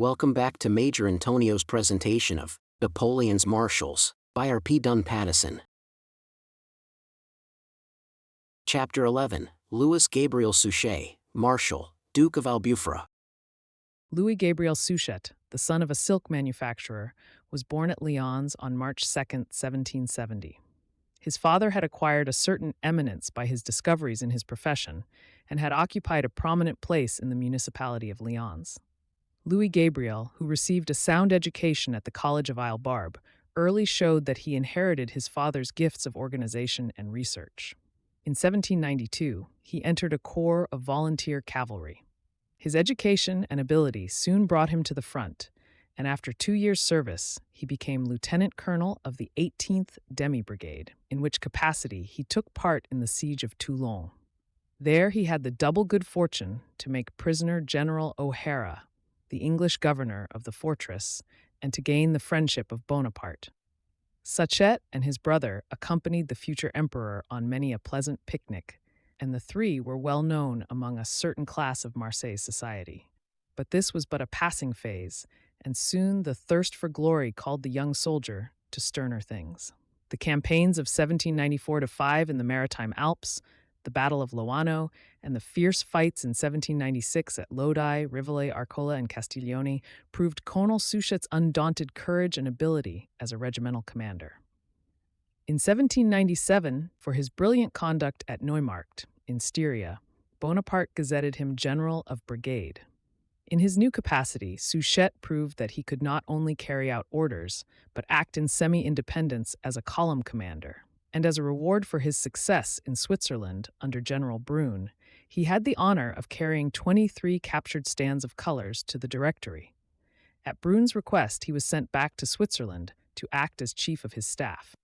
Welcome back to Major Intonio's presentation of Napoleon's Marshals by R.P. Dunn-Pattison. Chapter 11, Louis Gabriel Suchet, Marshal, Duke of Albufera. Louis Gabriel Suchet, the son of a silk manufacturer, was born at Lyons on March 2, 1770. His father had acquired a certain eminence by his discoveries in his profession and had occupied a prominent place in the municipality of Lyons. Louis Gabriel, who received a sound education at the College of Isle-Barbe, early showed that he inherited his father's gifts of organization and research. In 1792, he entered a corps of volunteer cavalry. His education and ability soon brought him to the front, and after 2 years' service, he became lieutenant colonel of the 18th Demi-Brigade, in which capacity he took part in the siege of Toulon. There he had the double good fortune to make prisoner General O'Hara, the English governor of the fortress, and to gain the friendship of Bonaparte. Suchet and his brother accompanied the future emperor on many a pleasant picnic, and the three were well known among a certain class of Marseille society. But this was but a passing phase, and soon the thirst for glory called the young soldier to sterner things. The campaigns of 1794-5 in the Maritime Alps, the Battle of Loano, and the fierce fights in 1796 at Lodi, Rivoli, Arcola, and Castiglione proved Colonel Suchet's undaunted courage and ability as a regimental commander. In 1797, for his brilliant conduct at Neumarkt, in Styria, Bonaparte gazetted him General of Brigade. In his new capacity, Suchet proved that he could not only carry out orders, but act in semi-independence as a column commander. And as a reward for his success in Switzerland under General Brune, he had the honor of carrying 23 captured stands of colors to the Directory. At Brune's request, he was sent back to Switzerland to act as chief of his staff.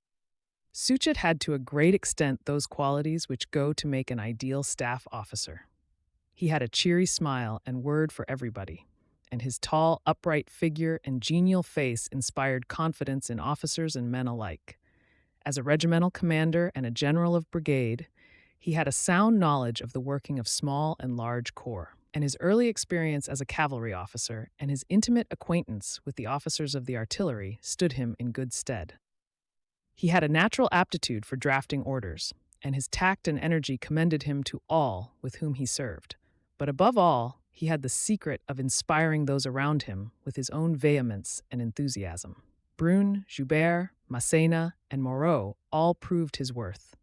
Suchet had to a great extent those qualities which go to make an ideal staff officer. He had a cheery smile and word for everybody, and his tall, upright figure and genial face inspired confidence in officers and men alike. As a regimental commander and a general of brigade, he had a sound knowledge of the working of small and large corps, and his early experience as a cavalry officer and his intimate acquaintance with the officers of the artillery stood him in good stead. He had a natural aptitude for drafting orders, and his tact and energy commended him to all with whom he served. But above all, he had the secret of inspiring those around him with his own vehemence and enthusiasm. Brune, Joubert, MASSÉNA, and MURAT all proved his worth.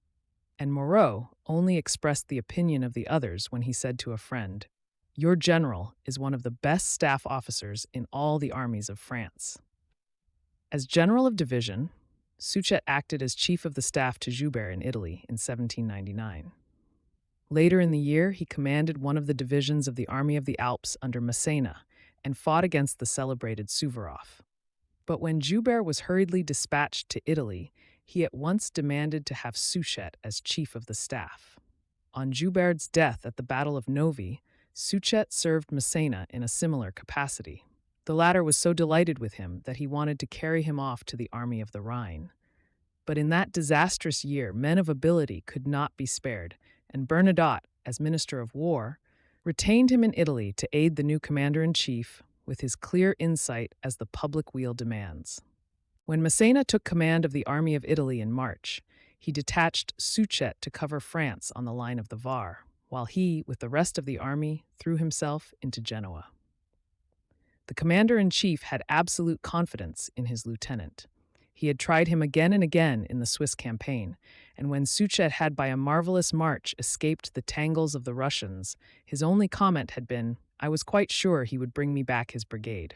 And MURAT only expressed the opinion of the others when he said to a friend, "Your general is one of the best staff officers in all the armies of France." As general of division, Suchet acted as chief of the staff to Joubert in Italy in 1799. Later in the year, he commanded one of the divisions of the Army of the Alps under MASSÉNA and fought against the celebrated Suvorov. But when Joubert was hurriedly dispatched to Italy, he at once demanded to have Suchet as chief of the staff. On Joubert's death at the Battle of Novi, Suchet served MASSÉNA in a similar capacity. The latter was so delighted with him that he wanted to carry him off to the Army of the Rhine. But in that disastrous year, men of ability could not be spared, and Bernadotte, as Minister of War, retained him in Italy to aid the new commander-in-chief with his clear insight as the public weal demands. When MASSÉNA took command of the Army of Italy in March, he detached Suchet to cover France on the line of the Var, while he, with the rest of the army, threw himself into Genoa. The commander-in-chief had absolute confidence in his lieutenant. He had tried him again and again in the Swiss campaign, and when Suchet had by a marvelous march escaped the tangles of the Russians, his only comment had been, "I was quite sure he would bring me back his brigade."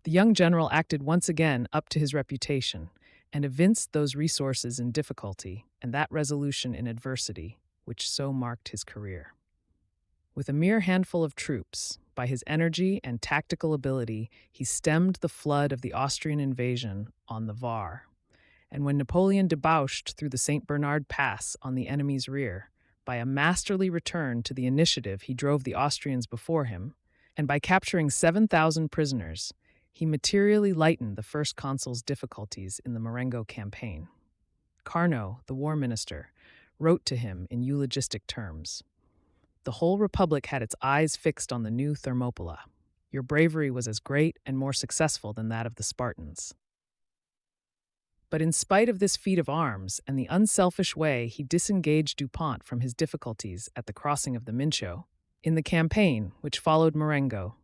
The young general acted once again up to his reputation, and evinced those resources in difficulty and that resolution in adversity which so marked his career. With a mere handful of troops, by his energy and tactical ability, he stemmed the flood of the Austrian invasion on the Var, and when Napoleon debouched through the St. Bernard Pass on the enemy's rear, by a masterly return to the initiative he drove the Austrians before him, and by capturing 7,000 prisoners, he materially lightened the First Consul's difficulties in the Marengo campaign. Carnot, the war minister, wrote to him in eulogistic terms. The whole Republic had its eyes fixed on the new Thermopylae. Your bravery was as great and more successful than that of the Spartans. But in spite of this feat of arms and the unselfish way he disengaged Dupont from his difficulties at the crossing of the Mincio, in the campaign which followed Marengo,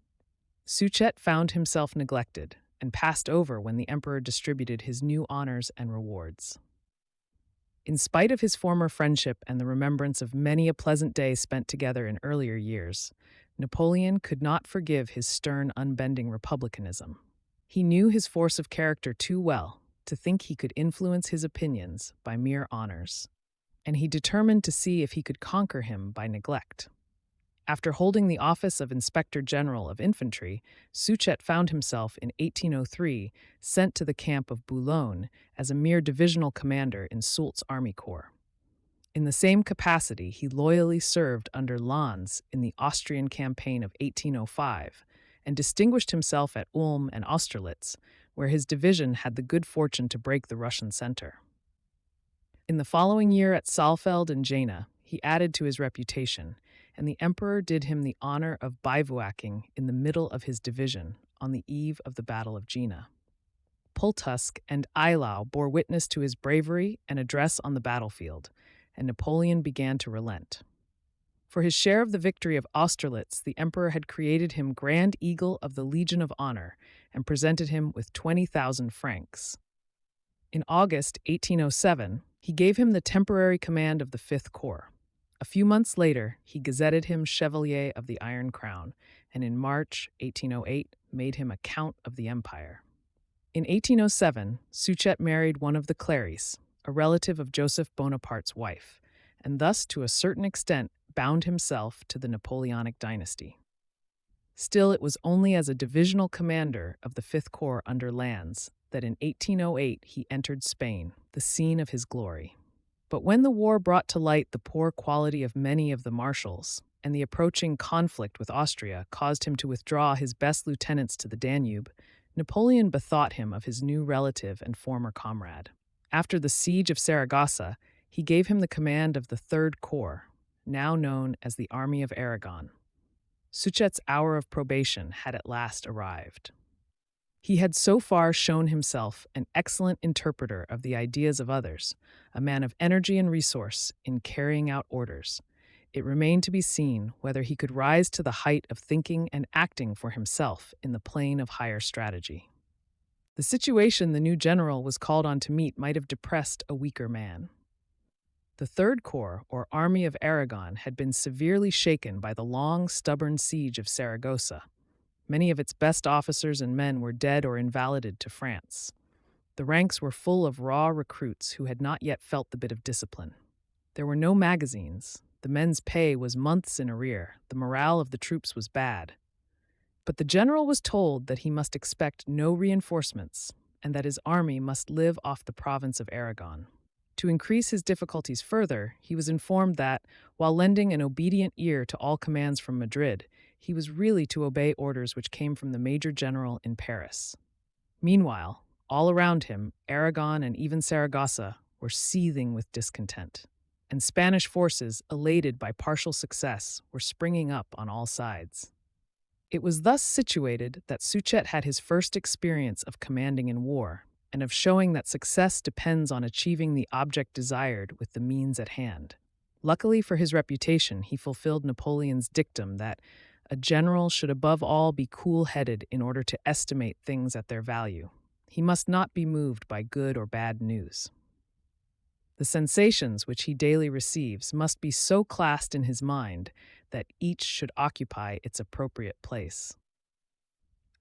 Suchet found himself neglected and passed over when the emperor distributed his new honors and rewards. In spite of his former friendship and the remembrance of many a pleasant day spent together in earlier years, Napoleon could not forgive his stern, unbending republicanism. He knew his force of character too well to think he could influence his opinions by mere honors, and he determined to see if he could conquer him by neglect. After holding the office of Inspector General of Infantry, Suchet found himself in 1803 sent to the camp of Boulogne as a mere divisional commander in Soult's army corps. In the same capacity, he loyally served under Lannes in the Austrian campaign of 1805 and distinguished himself at Ulm and Austerlitz, where his division had the good fortune to break the Russian center. In the following year at Saalfeld and Jena, he added to his reputation, and the emperor did him the honor of bivouacking in the middle of his division on the eve of the Battle of Jena. Pultusk and Eylau bore witness to his bravery and address on the battlefield, and Napoleon began to relent. For his share of the victory of Austerlitz, the emperor had created him Grand Eagle of the Legion of Honor and presented him with 20,000 francs. In August 1807, he gave him the temporary command of the Fifth Corps. A few months later, he gazetted him Chevalier of the Iron Crown, and in March 1808 made him a Count of the Empire. In 1807, Suchet married one of the Claries, a relative of Joseph Bonaparte's wife, and thus to a certain extent bound himself to the Napoleonic dynasty. Still, it was only as a divisional commander of the Fifth Corps under Lannes that in 1808 he entered Spain, the scene of his glory. But when the war brought to light the poor quality of many of the marshals, and the approaching conflict with Austria caused him to withdraw his best lieutenants to the Danube, Napoleon bethought him of his new relative and former comrade. After the siege of Saragossa, he gave him the command of the Third Corps, now known as the Army of Aragon. Suchet's hour of probation had at last arrived. He had so far shown himself an excellent interpreter of the ideas of others, a man of energy and resource in carrying out orders. It remained to be seen whether he could rise to the height of thinking and acting for himself in the plane of higher strategy. The situation the new general was called on to meet might have depressed a weaker man. The Third Corps, or Army of Aragon, had been severely shaken by the long, stubborn siege of Saragossa. Many of its best officers and men were dead or invalided to France. The ranks were full of raw recruits who had not yet felt the bit of discipline. There were no magazines. The men's pay was months in arrear. The morale of the troops was bad. But the general was told that he must expect no reinforcements and that his army must live off the province of Aragon. To increase his difficulties further, he was informed that, while lending an obedient ear to all commands from Madrid, he was really to obey orders which came from the Major General in Paris. Meanwhile, all around him, Aragon and even Saragossa were seething with discontent, and Spanish forces, elated by partial success, were springing up on all sides. It was thus situated that Suchet had his first experience of commanding in war, and of showing that success depends on achieving the object desired with the means at hand. Luckily for his reputation, he fulfilled Napoleon's dictum that a general should above all be cool-headed in order to estimate things at their value. He must not be moved by good or bad news. The sensations which he daily receives must be so classed in his mind that each should occupy its appropriate place.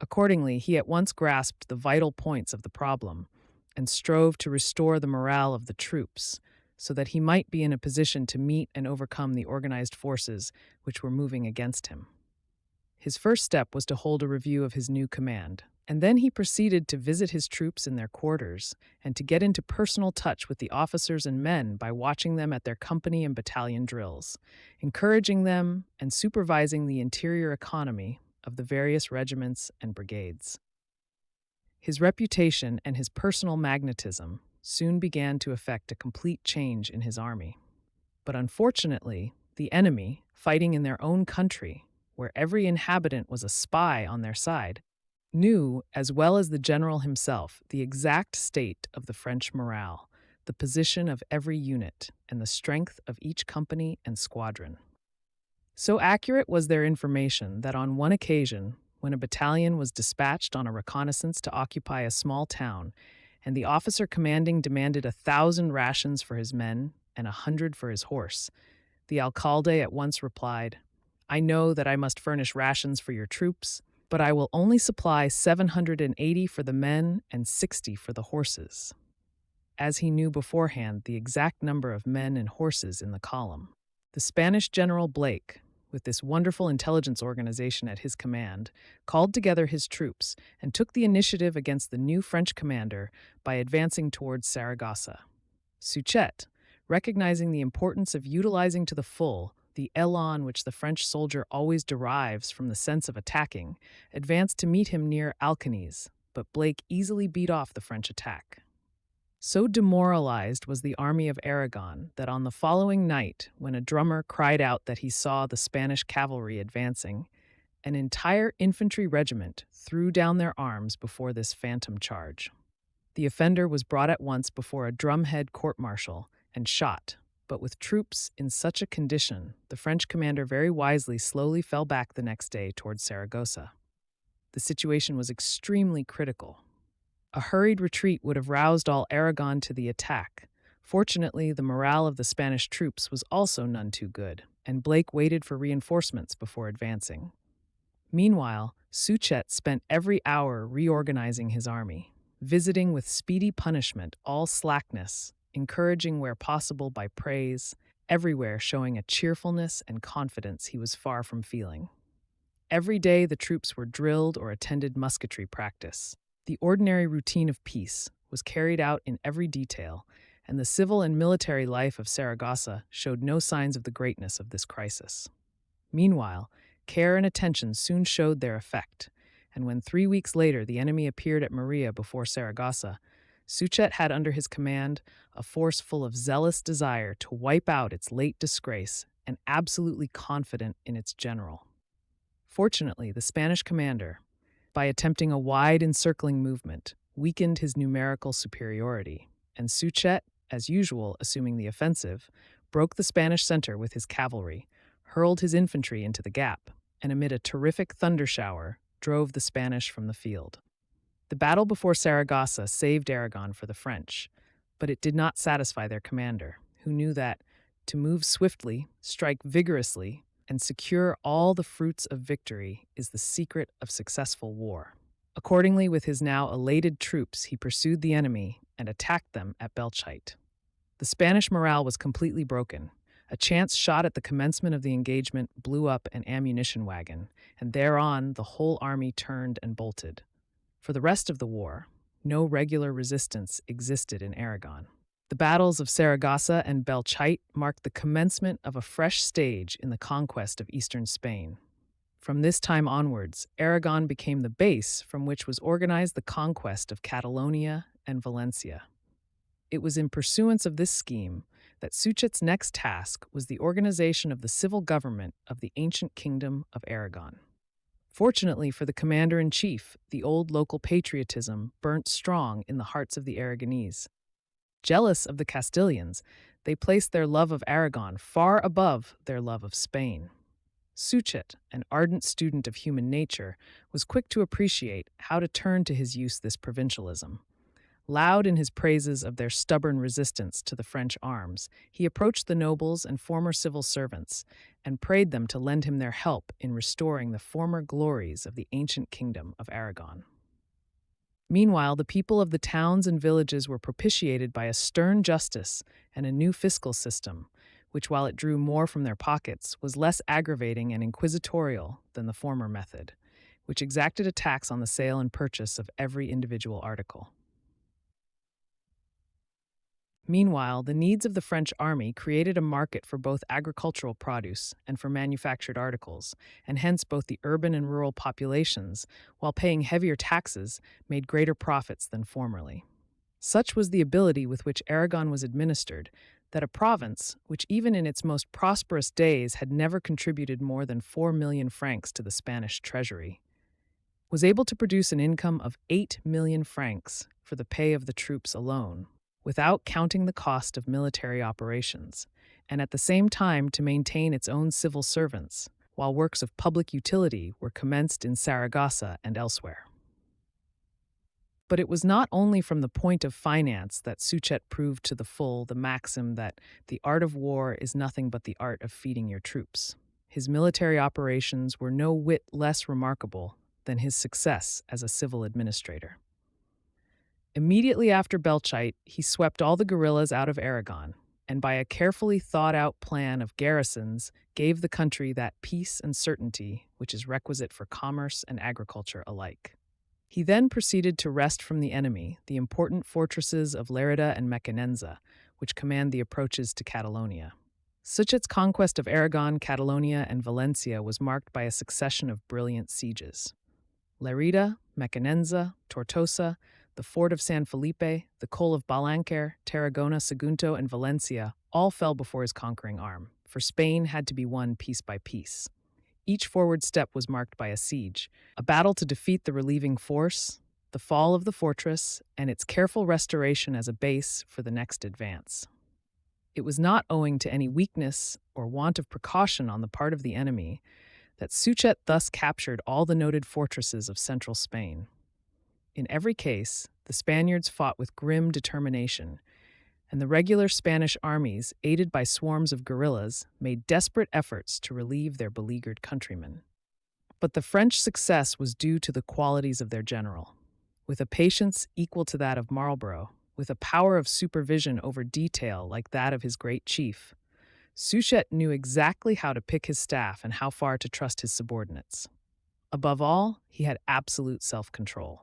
Accordingly, he at once grasped the vital points of the problem and strove to restore the morale of the troops so that he might be in a position to meet and overcome the organized forces which were moving against him. His first step was to hold a review of his new command, and then he proceeded to visit his troops in their quarters and to get into personal touch with the officers and men by watching them at their company and battalion drills, encouraging them and supervising the interior economy of the various regiments and brigades. His reputation and his personal magnetism soon began to effect a complete change in his army. But unfortunately, the enemy, fighting in their own country, where every inhabitant was a spy on their side, knew, as well as the general himself, the exact state of the French morale, the position of every unit, and the strength of each company and squadron. So accurate was their information that on one occasion, when a battalion was dispatched on a reconnaissance to occupy a small town, and the officer commanding demanded 1,000 rations for his men and 100 for his horse, the alcalde at once replied, "I know that I must furnish rations for your troops, but I will only supply 780 for the men and 60 for the horses," as he knew beforehand the exact number of men and horses in the column. The Spanish General Blake, with this wonderful intelligence organization at his command, called together his troops and took the initiative against the new French commander by advancing towards Saragossa. Suchet, recognizing the importance of utilizing to the full the élan which the French soldier always derives from the sense of attacking, advanced to meet him near Alcañiz, but Blake easily beat off the French attack. So demoralized was the army of Aragon that on the following night, when a drummer cried out that he saw the Spanish cavalry advancing, an entire infantry regiment threw down their arms before this phantom charge. The offender was brought at once before a drumhead court-martial and shot, but with troops in such a condition, the French commander very wisely slowly fell back the next day towards Saragossa. The situation was extremely critical. A hurried retreat would have roused all Aragon to the attack. Fortunately, the morale of the Spanish troops was also none too good, and Blake waited for reinforcements before advancing. Meanwhile, Suchet spent every hour reorganizing his army, visiting with speedy punishment all slackness, encouraging where possible by praise, everywhere showing a cheerfulness and confidence he was far from feeling. Every day the troops were drilled or attended musketry practice. The ordinary routine of peace was carried out in every detail, and the civil and military life of Saragossa showed no signs of the greatness of this crisis. Meanwhile, care and attention soon showed their effect, and when 3 weeks later the enemy appeared at Maria before Saragossa, Suchet had under his command a force full of zealous desire to wipe out its late disgrace and absolutely confident in its general. Fortunately, the Spanish commander, by attempting a wide encircling movement, weakened his numerical superiority, and Suchet, as usual assuming the offensive, broke the Spanish center with his cavalry, hurled his infantry into the gap, and amid a terrific thunder shower, drove the Spanish from the field. The battle before Saragossa saved Aragon for the French, but it did not satisfy their commander, who knew that, to move swiftly, strike vigorously, and secure all the fruits of victory is the secret of successful war. Accordingly, with his now elated troops, he pursued the enemy and attacked them at Belchite. The Spanish morale was completely broken. A chance shot at the commencement of the engagement blew up an ammunition wagon, and thereon the whole army turned and bolted. For the rest of the war, no regular resistance existed in Aragon. The battles of Saragossa and Belchite marked the commencement of a fresh stage in the conquest of eastern Spain. From this time onwards, Aragon became the base from which was organized the conquest of Catalonia and Valencia. It was in pursuance of this scheme that Suchet's next task was the organization of the civil government of the ancient kingdom of Aragon. Fortunately for the commander-in-chief, the old local patriotism burnt strong in the hearts of the Aragonese. Jealous of the Castilians, they placed their love of Aragon far above their love of Spain. Suchet, an ardent student of human nature, was quick to appreciate how to turn to his use this provincialism. Loud in his praises of their stubborn resistance to the French arms, he approached the nobles and former civil servants and prayed them to lend him their help in restoring the former glories of the ancient kingdom of Aragon. Meanwhile, the people of the towns and villages were propitiated by a stern justice and a new fiscal system, which, while it drew more from their pockets, was less aggravating and inquisitorial than the former method, which exacted a tax on the sale and purchase of every individual article. Meanwhile, the needs of the French army created a market for both agricultural produce and for manufactured articles, and hence both the urban and rural populations, while paying heavier taxes, made greater profits than formerly. Such was the ability with which Aragon was administered that a province, which even in its most prosperous days had never contributed more than 4 million francs to the Spanish treasury, was able to produce an income of 8 million francs for the pay of the troops alone, without counting the cost of military operations, and at the same time to maintain its own civil servants, while works of public utility were commenced in Saragossa and elsewhere. But it was not only from the point of finance that Suchet proved to the full the maxim that the art of war is nothing but the art of feeding your troops. His military operations were no whit less remarkable than his success as a civil administrator. Immediately after Belchite, he swept all the guerrillas out of Aragon, and by a carefully thought-out plan of garrisons, gave the country that peace and certainty which is requisite for commerce and agriculture alike. He then proceeded to wrest from the enemy the important fortresses of Lerida and Mequinenza, which command the approaches to Catalonia. Suchet's conquest of Aragon, Catalonia, and Valencia was marked by a succession of brilliant sieges. Lerida, Mequinenza, Tortosa, the fort of San Felipe, the Col of Balanquer, Tarragona, Sagunto, and Valencia all fell before his conquering arm, for Spain had to be won piece by piece. Each forward step was marked by a siege, a battle to defeat the relieving force, the fall of the fortress, and its careful restoration as a base for the next advance. It was not owing to any weakness or want of precaution on the part of the enemy that Suchet thus captured all the noted fortresses of central Spain. In every case, the Spaniards fought with grim determination, and the regular Spanish armies, aided by swarms of guerrillas, made desperate efforts to relieve their beleaguered countrymen. But the French success was due to the qualities of their general. With a patience equal to that of Marlborough, with a power of supervision over detail like that of his great chief, Suchet knew exactly how to pick his staff and how far to trust his subordinates. Above all, he had absolute self-control.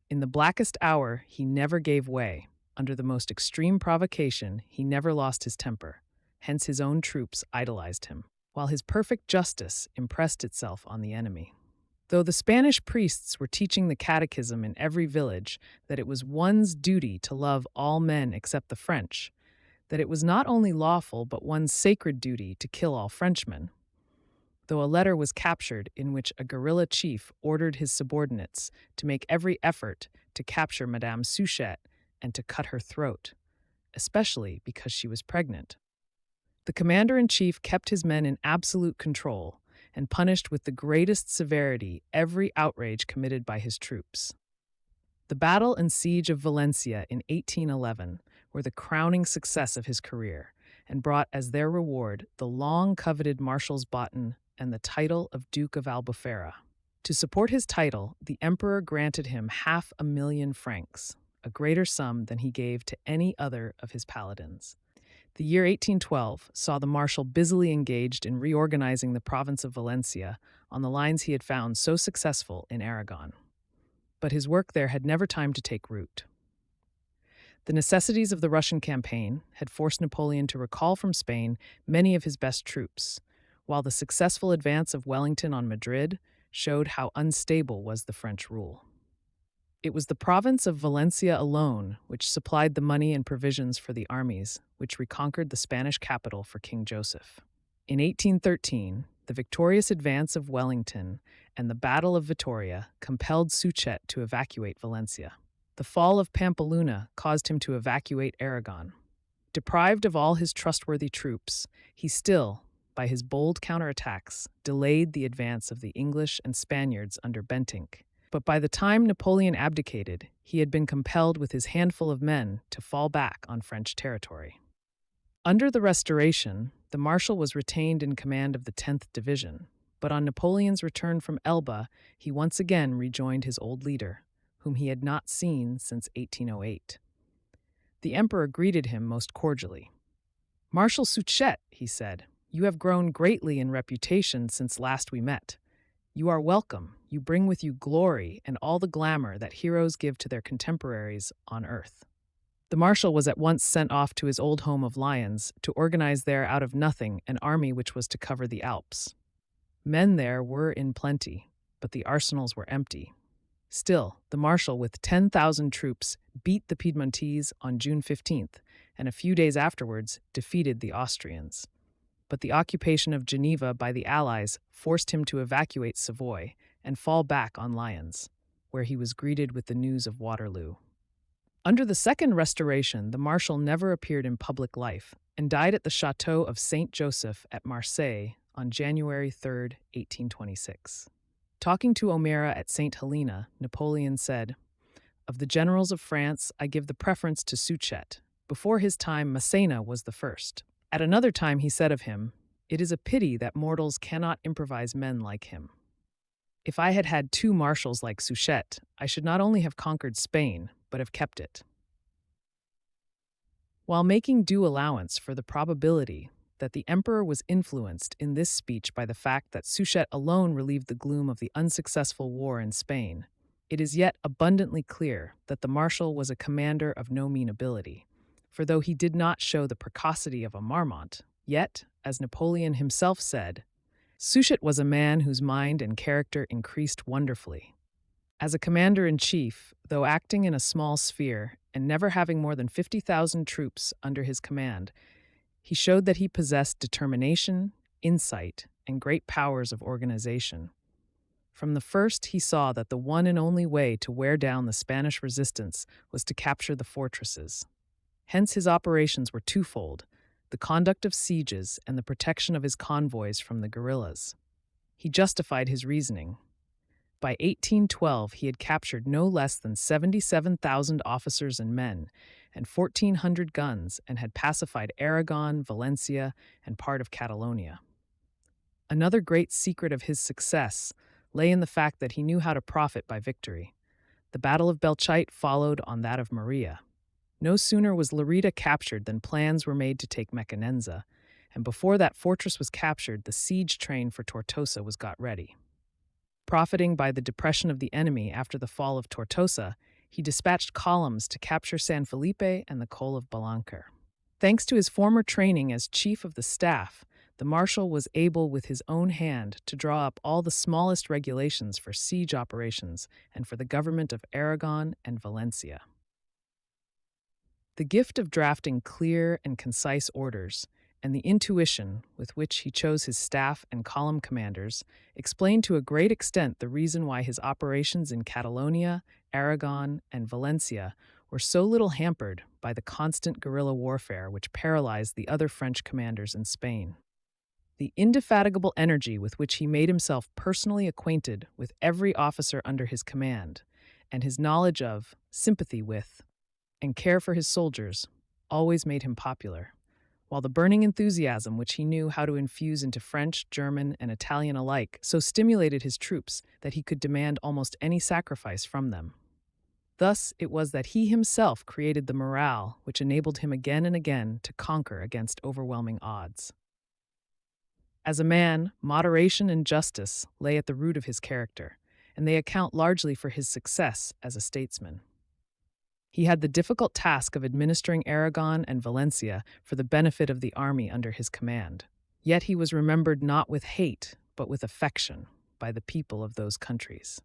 In the blackest hour, he never gave way. Under the most extreme provocation, he never lost his temper. Hence his own troops idolized him, while his perfect justice impressed itself on the enemy. Though the Spanish priests were teaching the catechism in every village that it was one's duty to love all men except the French, that it was not only lawful but one's sacred duty to kill all Frenchmen, though a letter was captured in which a guerrilla chief ordered his subordinates to make every effort to capture Madame Suchet and to cut her throat, especially because she was pregnant. The commander-in-chief kept his men in absolute control and punished with the greatest severity every outrage committed by his troops. The battle and siege of Valencia in 1811 were the crowning success of his career and brought as their reward the long-coveted Marshal's baton and the title of Duke of Albufera. To support his title, the emperor granted him 500,000 francs, a greater sum than he gave to any other of his paladins. The year 1812 saw the marshal busily engaged in reorganizing the province of Valencia on the lines he had found so successful in Aragon. But his work there had never time to take root. The necessities of the Russian campaign had forced Napoleon to recall from Spain many of his best troops, while the successful advance of Wellington on Madrid showed how unstable was the French rule. It was the province of Valencia alone which supplied the money and provisions for the armies which reconquered the Spanish capital for King Joseph. In 1813, the victorious advance of Wellington and the Battle of Vittoria compelled Suchet to evacuate Valencia. The fall of Pampeluna caused him to evacuate Aragon. Deprived of all his trustworthy troops, he still, by his bold counterattacks, delayed the advance of the English and Spaniards under Bentinck. But by the time Napoleon abdicated, he had been compelled with his handful of men to fall back on French territory. Under the Restoration, the Marshal was retained in command of the 10th Division, but on Napoleon's return from Elba, he once again rejoined his old leader, whom he had not seen since 1808. The Emperor greeted him most cordially. "Marshal Suchet," he said, "you have grown greatly in reputation since last we met. You are welcome. You bring with you glory and all the glamour that heroes give to their contemporaries on earth." The Marshal was at once sent off to his old home of Lyons to organize there out of nothing an army which was to cover the Alps. Men there were in plenty, but the arsenals were empty. Still, the Marshal with 10,000 troops beat the Piedmontese on June 15th and a few days afterwards defeated the Austrians. But the occupation of Geneva by the Allies forced him to evacuate Savoy and fall back on Lyons, where he was greeted with the news of Waterloo. Under the Second Restoration, the Marshal never appeared in public life and died at the Château of Saint-Joseph at Marseille on January 3, 1826. Talking to O'Meara at St. Helena, Napoleon said, "Of the generals of France, I give the preference to Suchet. Before his time, MASSÉNA was the first." At another time he said of him, "It is a pity that mortals cannot improvise men like him. If I had had two marshals like Suchet, I should not only have conquered Spain, but have kept it." While making due allowance for the probability that the emperor was influenced in this speech by the fact that Suchet alone relieved the gloom of the unsuccessful war in Spain, it is yet abundantly clear that the marshal was a commander of no mean ability. For though he did not show the precocity of a Marmont, yet, as Napoleon himself said, Suchet was a man whose mind and character increased wonderfully. As a commander-in-chief, though acting in a small sphere and never having more than 50,000 troops under his command, he showed that he possessed determination, insight, and great powers of organization. From the first, he saw that the one and only way to wear down the Spanish resistance was to capture the fortresses. Hence his operations were twofold: the conduct of sieges and the protection of his convoys from the guerrillas. He justified his reasoning. By 1812, he had captured no less than 77,000 officers and men, and 1,400 guns, and had pacified Aragon, Valencia, and part of Catalonia. Another great secret of his success lay in the fact that he knew how to profit by victory. The Battle of Belchite followed on that of Maria. No sooner was Lerida captured than plans were made to take Mequinenza, and before that fortress was captured, the siege train for Tortosa was got ready. Profiting by the depression of the enemy after the fall of Tortosa, he dispatched columns to capture San Felipe and the Col of Balancar. Thanks to his former training as chief of the staff, the marshal was able with his own hand to draw up all the smallest regulations for siege operations and for the government of Aragon and Valencia. The gift of drafting clear and concise orders, and the intuition with which he chose his staff and column commanders, explained to a great extent the reason why his operations in Catalonia, Aragon, and Valencia were so little hampered by the constant guerrilla warfare which paralyzed the other French commanders in Spain. The indefatigable energy with which he made himself personally acquainted with every officer under his command, and his knowledge of, sympathy with, and care for his soldiers always made him popular, while the burning enthusiasm which he knew how to infuse into French, German, and Italian alike so stimulated his troops that he could demand almost any sacrifice from them. Thus it was that he himself created the morale which enabled him again and again to conquer against overwhelming odds. As a man, moderation and justice lay at the root of his character, and they account largely for his success as a statesman. He had the difficult task of administering Aragon and Valencia for the benefit of the army under his command. Yet he was remembered not with hate, but with affection by the people of those countries.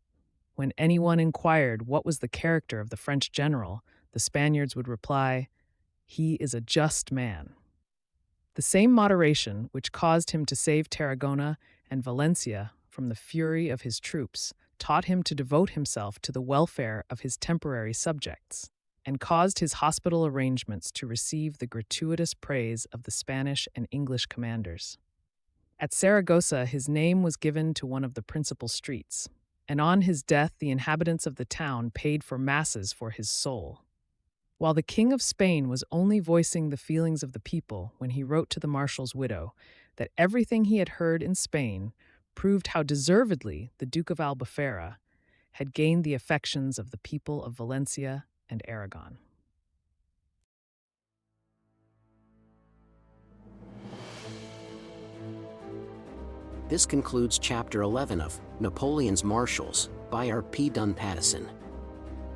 When anyone inquired what was the character of the French general, the Spaniards would reply, "He is a just man." The same moderation which caused him to save Tarragona and Valencia from the fury of his troops taught him to devote himself to the welfare of his temporary subjects, and caused his hospital arrangements to receive the gratuitous praise of the Spanish and English commanders. At Saragossa, his name was given to one of the principal streets, and on his death the inhabitants of the town paid for masses for his soul. While the King of Spain was only voicing the feelings of the people when he wrote to the Marshal's widow that everything he had heard in Spain proved how deservedly the Duke of Albufera had gained the affections of the people of Valencia and Aragon. This concludes Chapter 11 of Napoleon's Marshals by R.P. Dunn-Pattison.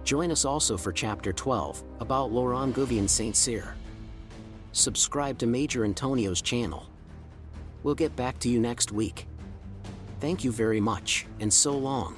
Join us also for Chapter 12 about Laurent Gouvion Saint-Cyr. Subscribe to Major Intonio's channel. We'll get back to you next week. Thank you very much, and so long.